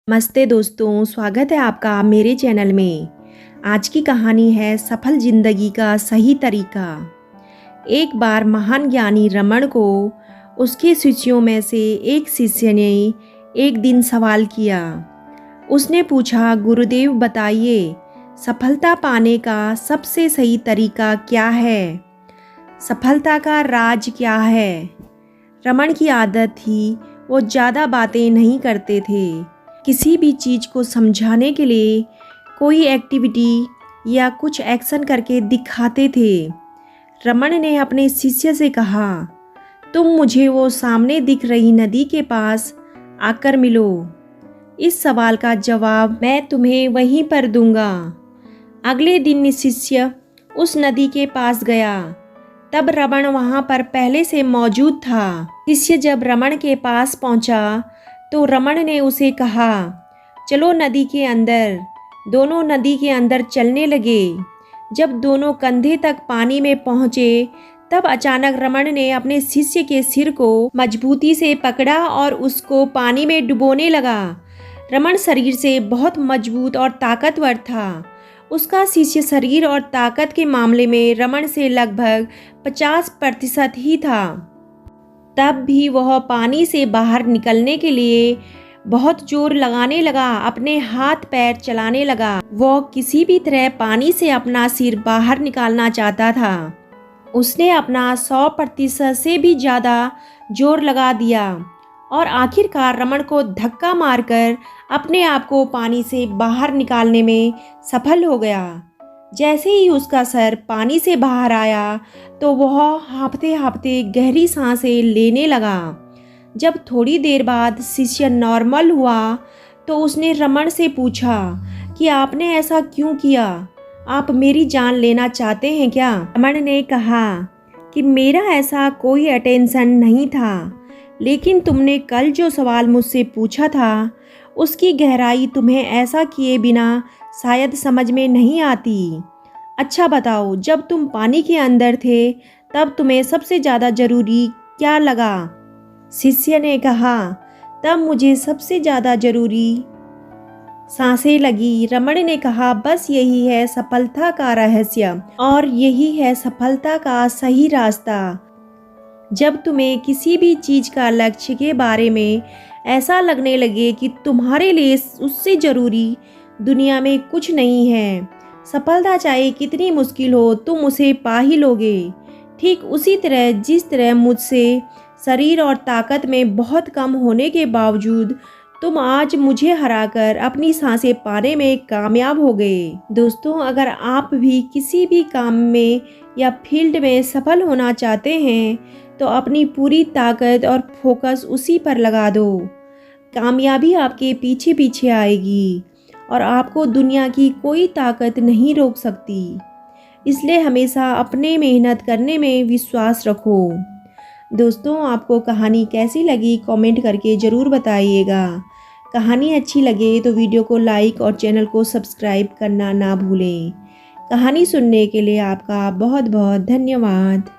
नमस्ते दोस्तों, स्वागत है आपका मेरे चैनल में। आज की कहानी है सफल जिंदगी का सही तरीका। एक बार महान ज्ञानी रमण को उसके शिष्यों में से एक शिष्य ने एक दिन सवाल किया। उसने पूछा, गुरुदेव बताइए, सफलता पाने का सबसे सही तरीका क्या है? सफलता का राज क्या है? रमण की आदत थी, वो ज़्यादा बातें नहीं करते थे। किसी भी चीज़ को समझाने के लिए कोई एक्टिविटी या कुछ एक्शन करके दिखाते थे। रमण ने अपने शिष्य से कहा, तुम मुझे वो सामने दिख रही नदी के पास आकर मिलो। इस सवाल का जवाब मैं तुम्हें वहीं पर दूंगा। अगले दिन शिष्य उस नदी के पास गया। तब रमण वहाँ पर पहले से मौजूद था। शिष्य जब रमण के पास पहुँचा तो रमण ने उसे कहा, चलो नदी के अंदर। दोनों नदी के अंदर चलने लगे। जब दोनों कंधे तक पानी में पहुँचे तब अचानक रमण ने अपने शिष्य के सिर को मजबूती से पकड़ा और उसको पानी में डुबोने लगा। रमण शरीर से बहुत मजबूत और ताकतवर था। उसका शिष्य शरीर और ताकत के मामले में रमण से लगभग 50% ही था। तब भी वह पानी से बाहर निकलने के लिए बहुत जोर लगाने लगा, अपने हाथ पैर चलाने लगा। वह किसी भी तरह पानी से अपना सिर बाहर निकालना चाहता था। उसने अपना 100% से भी ज़्यादा जोर लगा दिया और आखिरकार रमण को धक्का मारकर अपने आप को पानी से बाहर निकालने में सफल हो गया। जैसे ही उसका सर पानी से बाहर आया तो वह हाँफते हाँफते गहरी सांसें लेने लगा। जब थोड़ी देर बाद शिष्य नॉर्मल हुआ तो उसने रमण से पूछा कि आपने ऐसा क्यों किया? आप मेरी जान लेना चाहते हैं क्या? रमण ने कहा कि मेरा ऐसा कोई अटेंशन नहीं था, लेकिन तुमने कल जो सवाल मुझसे पूछा था उसकी गहराई तुम्हें ऐसा किए बिना शायद समझ में नहीं आती। अच्छा बताओ, जब तुम पानी के अंदर थे तब तुम्हें सबसे ज़्यादा ज़रूरी क्या लगा? शिष्य ने कहा, तब मुझे सबसे ज़्यादा ज़रूरी सांसें लगी। रमण ने कहा, बस यही है सफलता का रहस्य और यही है सफलता का सही रास्ता। जब तुम्हें किसी भी चीज़ का लक्ष्य के बारे में ऐसा लगने लगे कि तुम्हारे लिए उससे ज़रूरी दुनिया में कुछ नहीं है, सफलता चाहे कितनी मुश्किल हो तुम उसे पा ही लोगे। ठीक उसी तरह जिस तरह मुझसे शरीर और ताकत में बहुत कम होने के बावजूद तुम आज मुझे हराकर अपनी सांसें पाने में कामयाब हो गए। दोस्तों, अगर आप भी किसी भी काम में या फील्ड में सफल होना चाहते हैं तो अपनी पूरी ताकत और फोकस उसी पर लगा दो। कामयाबी आपके पीछे पीछे आएगी और आपको दुनिया की कोई ताकत नहीं रोक सकती। इसलिए हमेशा अपने मेहनत करने में विश्वास रखो। दोस्तों, आपको कहानी कैसी लगी कमेंट करके ज़रूर बताइएगा। कहानी अच्छी लगे तो वीडियो को लाइक और चैनल को सब्सक्राइब करना ना भूलें। कहानी सुनने के लिए आपका बहुत बहुत धन्यवाद।